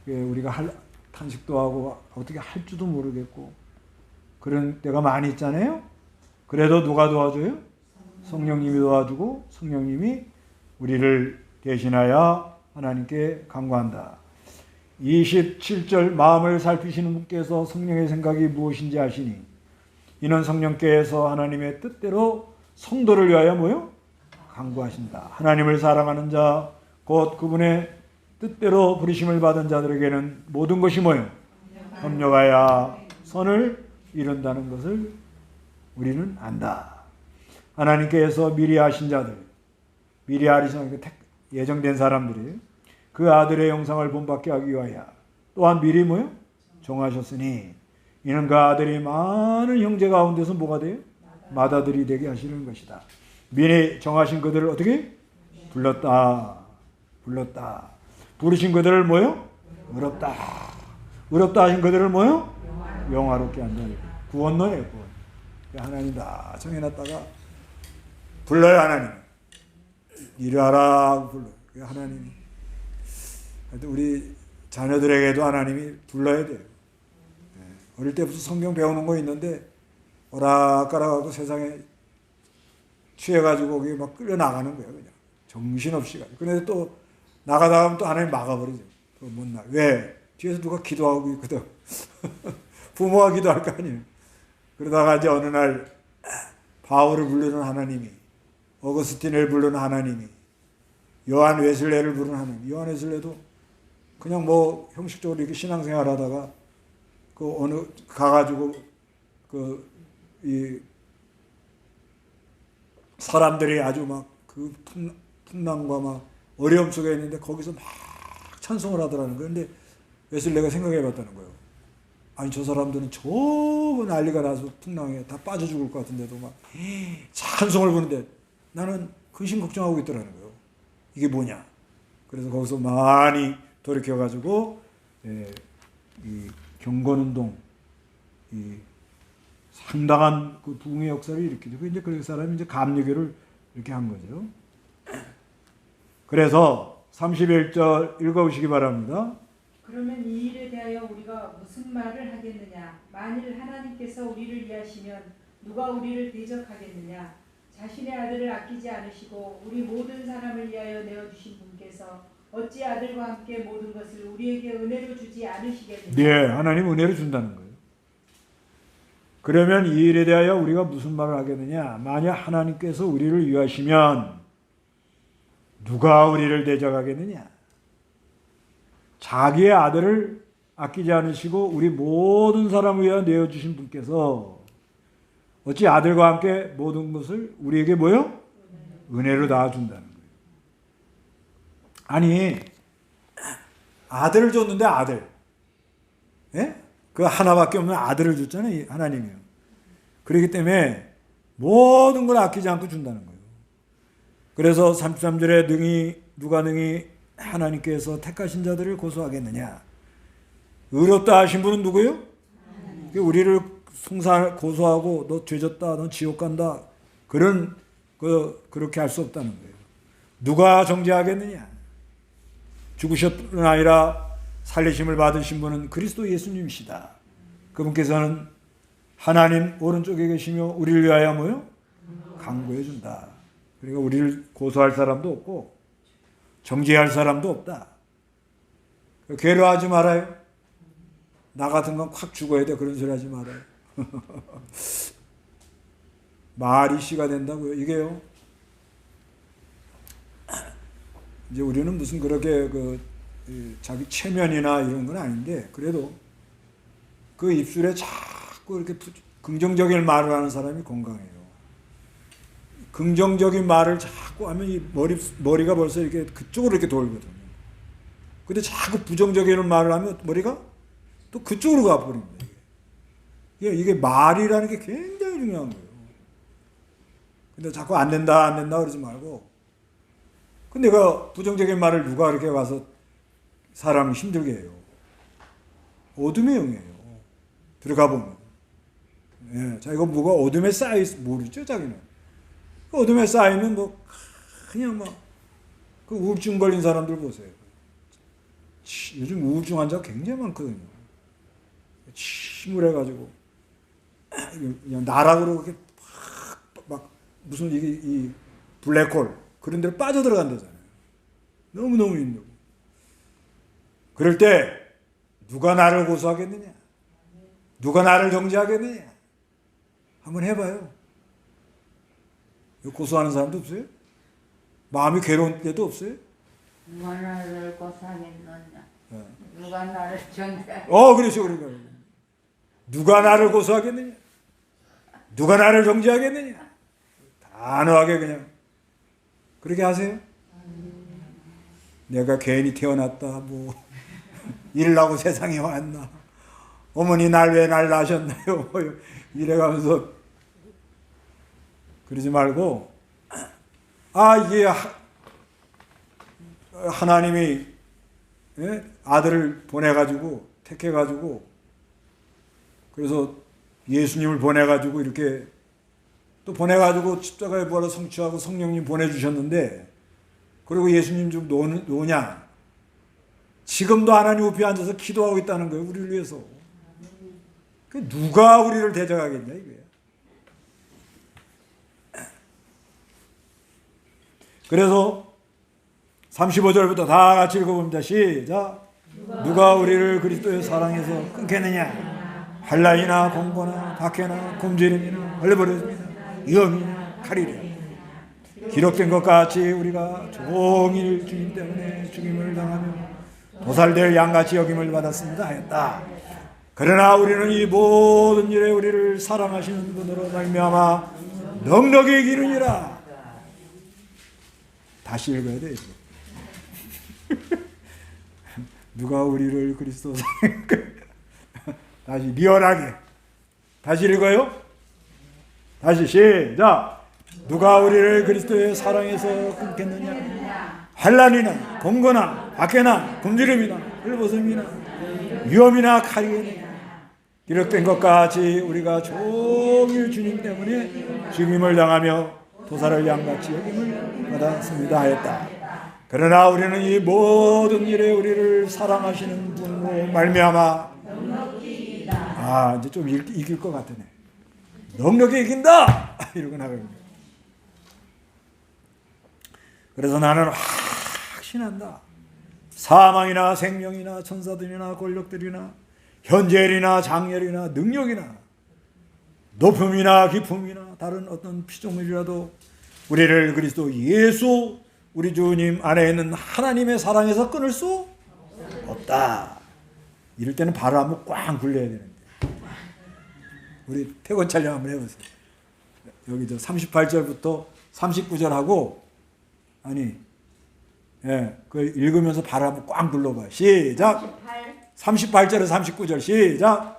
그래. 우리가 탄식도 하고 어떻게 할 줄도 모르겠고 그런 때가 많이 있잖아요. 그래도 누가 도와줘요? 성령님이 도와주고 성령님이 우리를 대신하여 하나님께 간구한다. 27절 마음을 살피시는 분께서 성령의 생각이 무엇인지 아시니 이는 성령께서 하나님의 뜻대로 성도를 위하여 뭐요? 간구하신다. 하나님을 사랑하는 자 곧 그분의 뜻대로 부르심을 받은 자들에게는 모든 것이 뭐예요? 협력하여 선을 이룬다는 것을 우리는 안다. 하나님께서 미리 하신 자들, 미리 하신 예정된 사람들이 그 아들의 영상을 본받게 하기 위하여 또한 미리 뭐요? 정하셨으니 이는 그 아들이 많은 형제 가운데서 뭐가 돼요? 맏아들이 되게 하시는 것이다. 미리 정하신 그들을 어떻게? 불렀다. 부르신 그들을 뭐요? 의롭다. 의롭다 하신 그들을 뭐요? 영화롭게 한다. 구원론이에요. 구원. 하나님 다 정해놨다가 불러요. 하나님. 이리하라 불러. 하나님이. 우리 자녀들에게도 하나님이 불러야 돼요. 어릴 때부터 성경 배우는 거 있는데 오락가락하고 세상에 취해가지고 거기 막 끌려나가는 거예요. 그냥 정신없이. 그런데 또 나가다 가면 또 하나님 막아버리죠. 못 나. 왜? 뒤에서 누가 기도하고 있거든. 부모가 기도할 거 아니에요. 그러다가 이제 어느 날 바울을 부르는 하나님이, 어거스틴을 부르는 하나님이, 요한 웨슬레를 부르는 하나님. 요한 웨슬레도 그냥 뭐 형식적으로 이렇게 신앙생활 하다가 그 어느 가가지고 이 사람들이 아주 막 그 풍랑과 막 어려움 속에 있는데 거기서 막 찬송을 하더라는 거예요. 근데 웨슬레가 생각해 봤다는 거예요. 아니 저 사람들은 저 난리가 나서 풍랑에 다 빠져 죽을 것 같은데도 막 찬송을 부르는데 나는 근심 걱정하고 있더라는 거예요. 이게 뭐냐. 그래서 거기서 많이 돌이켜가지고 이 경건운동, 이 상당한 그 부흥의 역사를 일으키죠. 이제 그 사람이 이제 감리교를 이렇게 한 거죠. 그래서 31절 읽어보시기 바랍니다. 그러면 이 일에 대하여 우리가 무슨 말을 하겠느냐? 만일 하나님께서 우리를 위하시면 누가 우리를 대적하겠느냐? 자신의 아들을 아끼지 않으시고 우리 모든 사람을 위하여 내어주신 분께서 어찌 아들과 함께 모든 것을 우리에게 은혜로 주지 않으시겠느냐? 네, 하나님 은혜를 준다는 거예요. 그러면 이 일에 대하여 우리가 무슨 말을 하겠느냐? 만약 하나님께서 우리를 위하시면 누가 우리를 대적하겠느냐? 자기의 아들을 아끼지 않으시고 우리 모든 사람을 위하여 내어주신 분께서 어찌 아들과 함께 모든 것을 우리에게 뭐요? 은혜로 다 준다는 거예요. 아니 아들을 줬는데 아들, 예? 그 하나밖에 없는 아들을 줬잖아요. 하나님이요. 그렇기 때문에 모든 걸 아끼지 않고 준다는 거예요. 그래서 33절에 누가 능히 하나님께서 택하신 자들을 고소하겠느냐? 의롭다 하신 분은 누구요? 우리를 고소하고 너 죄졌다, 너 지옥 간다. 그렇게 할 수 없다는 거예요. 누가 정죄하겠느냐? 죽으셨던 아니라 살리심을 받으신 분은 그리스도 예수님이시다. 그분께서는 하나님 오른쪽에 계시며 우리를 위하여 뭐요? 강구해 준다. 그러니까 우리를 고소할 사람도 없고 정죄할 사람도 없다. 괴로워하지 말아요. 나 같은 건 콱 죽어야 돼. 그런 소리 하지 말아요. 말이 씨가 된다고요. 이게요. 이제 우리는 무슨 그렇게 자기 체면이나 이런 건 아닌데 그래도 그 입술에 자꾸 이렇게 긍정적인 말을 하는 사람이 건강해요. 긍정적인 말을 자꾸 하면 이 머리가 벌써 이렇게 그쪽으로 이렇게 돌거든요. 근데 자꾸 부정적인 말을 하면 머리가 또 그쪽으로 가버립니다. 이게 말이라는 게 굉장히 중요한 거예요. 근데 자꾸 안 된다 그러지 말고. 근데 그 부정적인 말을 누가 이렇게 와서 사람을 힘들게 해요. 어둠의 영이에요. 들어가 보면. 예, 자기가 뭐가 어둠에 쌓여 있어 모르죠, 자기는. 그 어둠에 쌓이면 뭐 그냥 그 우울증 걸린 사람들 보세요. 요즘 우울증 환자가 굉장히 많거든요. 침울해가지고 그냥 나락으로 이렇게 막 무슨 이 블랙홀 그런 데로 빠져들어간다잖아요. 너무너무 힘들고. 그럴 때 누가 나를 고소하겠느냐? 누가 나를 정죄하겠느냐? 한번 해봐요. 고소하는 사람도 없어요? 마음이 괴로운 때도 없어요? 누가 나를 고사하겠느냐? 어. 누가 나를 정죄? 그렇죠. 그러니까 누가 나를 고소하겠느냐? 누가 나를 정죄하겠느냐? 단호하게 그냥 그렇게 하세요. 내가 괜히 태어났다, 뭐 일하고 세상에 왔나? 어머니 날 왜 날 낳으셨나요? 뭐 이래가면서 그러지 말고 이게 하나님이 아들을 보내가지고 택해가지고 그래서 예수님을 보내가지고 이렇게 또 보내가지고 십자가의 부활을 성취하고 성령님 보내주셨는데 그리고 예수님 좀 노냐? 지금도 하나님 옆에 앉아서 기도하고 있다는 거예요. 우리를 위해서. 누가 우리를 대적하겠냐 이거야. 그래서 35절부터 다 같이 읽어봅니다. 시작. 누가 우리를 그리스도의 사랑에서 끊겠느냐? 환난이나 공고나 박해나 굶주림이나 벌레버려짐이나 위험이나 칼이랴. 기록된 것 같이 우리가 종일 주님 때문에 죽임을 당하며 도살될 양같이 여김을 받았습니다 하였다. 그러나 우리는 이 모든 일에 우리를 사랑하시는 분으로 말미암아 넉넉히 이기느니라. 다시 읽어야 돼. 누가 우리를 그리스도 다시 리얼하게 다시 읽어요. 다시 시작. 누가 우리를 그리스도의 사랑에서 끊겠느냐? 환난이나 공고나 박해나 굶주림이나 헐벗음이나 위험이나 칼이나 기록된 것 같이 우리가 종일 주님 때문에 죽임을 당하며 도살을 양같이 여김을 받았습니다 하였다. 그러나 우리는 이 모든 일에 우리를 사랑하시는 분으로 말미암아 이제 좀 이길 것 같으네. 넉넉히 이긴다 이러고 나갑니다. 그래서 나는 확신한다. 사망이나 생명이나 천사들이나 권력들이나 현재일이나 장렬이나 능력이나 높음이나 깊음이나 다른 어떤 피조물이라도 우리를 그리스도 예수 우리 주님 안에 있는 하나님의 사랑에서 끊을 수 없다. 이럴 때는 발을 한번 꽉 굴려야 되는데 우리 태권 촬영 한번 해보세요. 여기 38절부터 39절하고 그걸 읽으면서 발을 한번 꽉 굴러봐요. 시작. 38절에 39절 시작.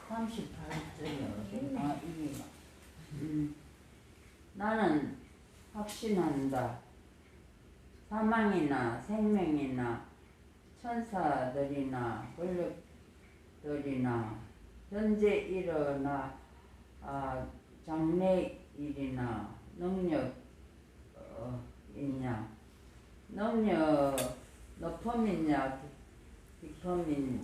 38절이요. 나는 확신한다. 사망이나 생명이나 천사들이나 권력들이나 현재 일어나 장래일이나 능력 높음이냐 깊음이냐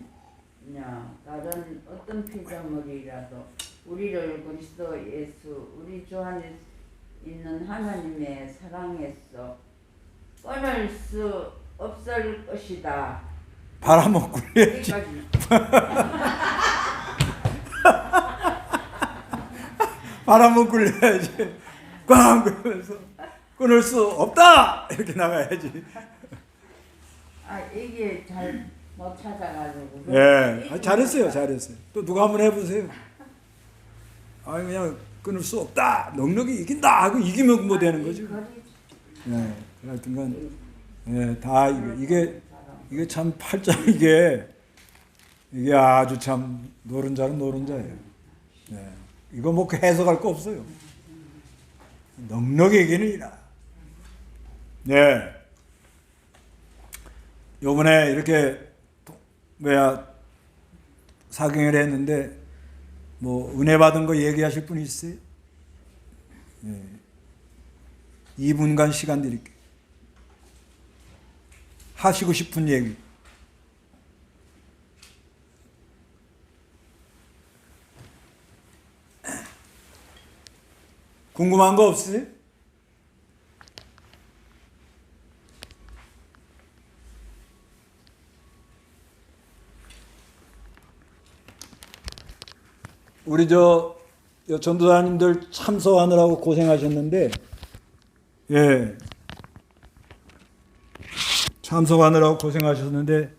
다른 어떤 피조물이라도 우리를 그리스도 예수 우리 주 안에 있는 하나님의 사랑에서 끊을 수 없을 것이다. 발 한번 굴려야지. 발 한번 굴려야지. 꽝 그러면서 끊을 수 없다 이렇게 나가야지. 이게 잘 못 찾아가지고. 잘했어요. 또 누가 한번 해보세요. 그냥 끊을 수 없다. 넉넉히 이긴다 하고 이기면 뭐 되는 거죠. 하여튼간 다 이게 참 팔자 이게 아주 참 노른자는 노른자예요. 이거 뭐 해석할 거 없어요. 넉넉히 이기느니라. 요번에 이렇게 사경을 했는데 뭐 은혜 받은 거 얘기하실 분 있어요? 2분간 시간 드릴게요. 하시고 싶은 얘기. 궁금한 거 없으세요? 우리 저 전도사님들 참석하느라고 고생하셨는데, 예, 참석하느라고 고생하셨는데,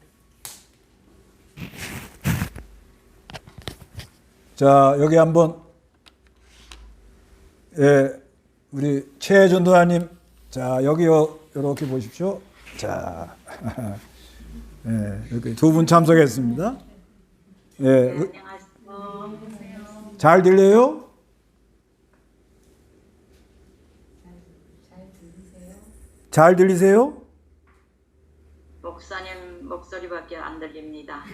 자, 여기 한번, 예, 우리 최 전도사님, 자, 여기요, 이렇게 보십시오. 자, 예, 이렇게 두 분 참석했습니다. 예, 잘 들려요? 잘 들리세요? 목사님 목소리밖에 안 들립니다.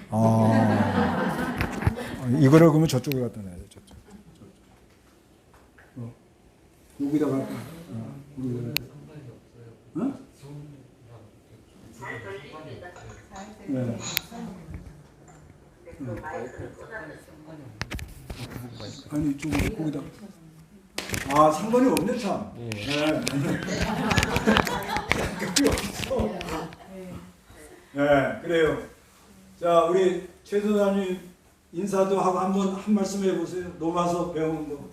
이거를 그러면 저쪽으로 갖다 놔야 돼. 저쪽. 여기다가. 어? 잘 들립니다. 네. 아니 이쪽으로 거기다. 아 상관이 없네 참. 네. 상관이 없어. 네 그래요. 자 우리 최 도사님 인사도 하고 한번 한 말씀 해보세요. 노마서 배운 거.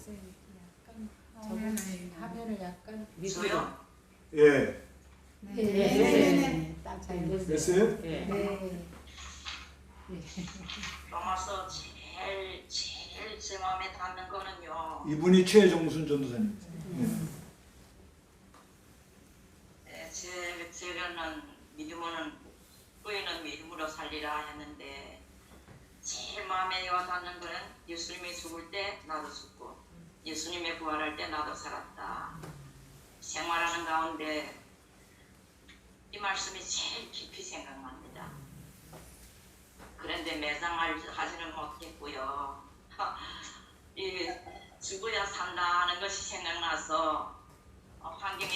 화면을 약간 저요? 예. 네네네. 됐어요? 로마서 제일 제 마음에 닿는 거는요. 이분이 최정순 전도사님. 제가는 믿음은 의인은 믿음으로 살리라 했는데 제일 마음에 와닿는 거는 예수님이 죽을 때 나도 죽고 예수님이 부활할 때 나도 살았다. 생활하는 가운데 이 말씀이 제일 깊이 생각납니다. 그런데 매장하지는 못했고요. 이 죽어야 산다 하는 것이 생각나서 환경이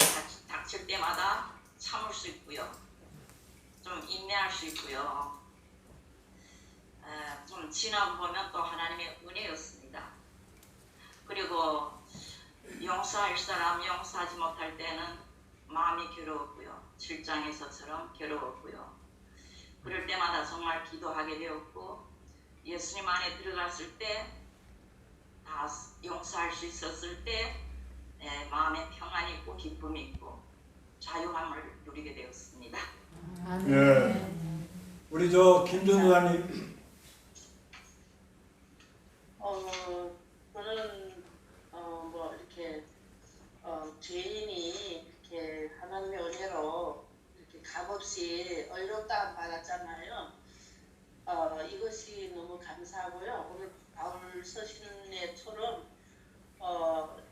닥칠 때마다 참을 수 있고요. 좀 인내할 수 있고요. 좀 지나고 보면 또 하나님의 은혜였습니다. 그리고 용서할 사람 용서하지 못할 때는 마음이 괴로웠고요. 7장에서처럼 괴로웠고요. 그럴 때마다 정말 기도하게 되었고 예수님 안에 들어갔을 때 다 용서할 수 있었을 때 마음에 평안이 있고 기쁨이 있고 자유함을 누리게 되었습니다. 예. 우리 저 김전도사님. 저는 뭐 이렇게 죄인이 이렇게 하나님의 은혜로 이렇게 값없이 의롭다함 받았잖아요. 이것이 너무 감사하고요. 오늘 바울 서신에처럼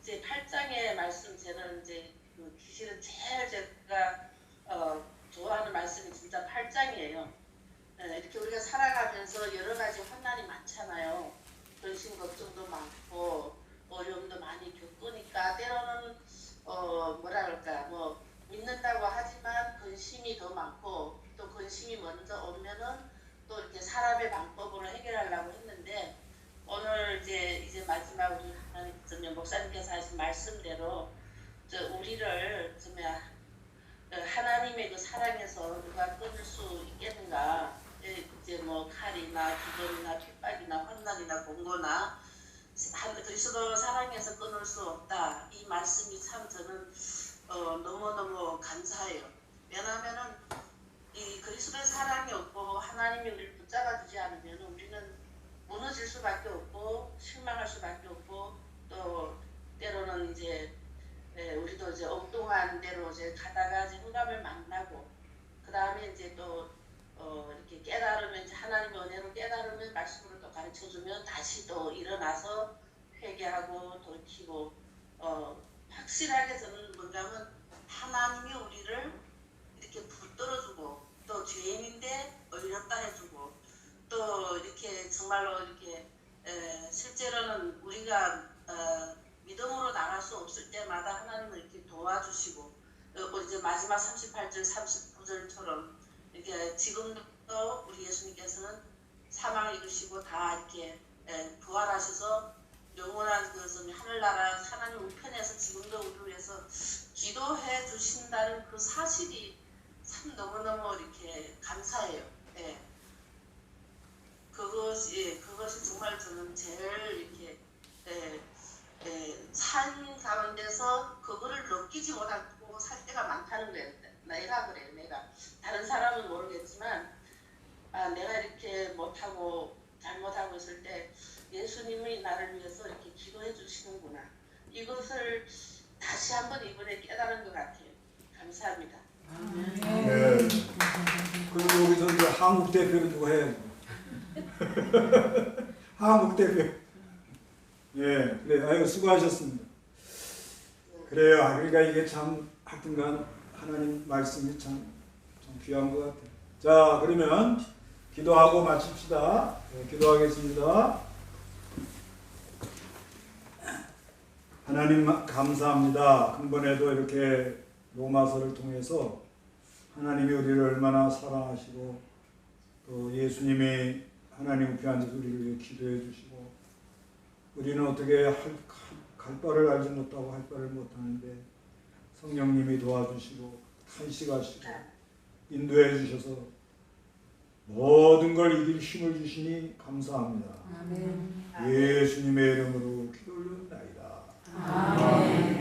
이제 8장의 말씀 저는 이제 그 사실은 제일 제가 좋아하는 말씀이 진짜 8장이에요. 이렇게 우리가 살아가면서 여러 가지 환난이 많잖아요. 근심 걱정도 많고 어려움도 많이 겪으니까 때로는 뭐라 그럴까 뭐 믿는다고 하지만 근심이 더 많고 또 근심이 먼저 오면은 또 이렇게 사람의 방법으로 해결하려고 했는데 오늘 이제 마지막으로 하나님 목사님께서 하신 말씀대로 우리를 하나님의 그 사랑에서 누가 끊을 수 있겠는가? 이제 뭐 칼이나 기근이나 핍박이나 환난이나 공고나 그리스도 사랑에서 끊을 수 없다. 이 말씀이 참 저는 너무너무 감사해요. 왜냐하면은 이 그리스도의 사랑이 없고 하나님이 우리를 붙잡아 주지 않으면 우리는 무너질 수밖에 없고 실망할 수밖에 없고 또 때로는 이제 우리도 이제 엉뚱한 대로 이제 가다가 이제 흑암을 만나고 그 다음에 이제 또 이렇게 깨달으면 이제 하나님의 은혜로 깨달으면 말씀으로 또 가르쳐주면 다시 또 일어나서 회개하고 돌이키고 확실하게 저는 뭔가면 하나님이 우리를 이렇게 붙들어주고 또 죄인인데 의롭다 해주고 또 이렇게 정말로 이렇게 실제로는 우리가 믿음으로 나갈 수 없을 때마다 하나님을 이렇게 도와주시고 이제 마지막 38절 39절처럼 이렇게 지금도 우리 예수님께서는 사망을 이루시고 다 이렇게 부활하셔서 영원한 그 하늘나라 하나님 우편에서 지금도 우리를 위해서 기도해 주신다는 그 사실이 참 너무너무 이렇게 감사해요. 그것이 정말 저는 제일 이렇게 삶 가운데서 그거를 느끼지 못하고 살 때가 많다는 거예요. 내가 그래요. 내가 다른 사람은 모르겠지만 내가 이렇게 못하고 잘못하고 있을 때 예수님이 나를 위해서 이렇게 기도해 주시는구나. 이것을 다시 한번 이번에 깨달은 것 같아요. 감사합니다. 네. 그리고 여기서 이제 한국 대표는 누가 해요? 한국 대표. 예, 그래. 아유, 수고하셨습니다. 그래요. 그러니까 이게 참 하여튼간 하나님 말씀이 참 귀한 것 같아요. 자, 그러면 기도하고 마칩시다. 네, 기도하겠습니다. 하나님 감사합니다. 한번에도 이렇게 로마서를 통해서 하나님이 우리를 얼마나 사랑하시고 또 예수님이 하나님 앞에 앉아서 우리를 위해 기도해 주시고 우리는 어떻게 갈 바를 알지 못하고 할 바를 못하는데 성령님이 도와주시고 탄식하시고 인도해 주셔서 모든 걸 이길 힘을 주시니 감사합니다. 예수님의 이름으로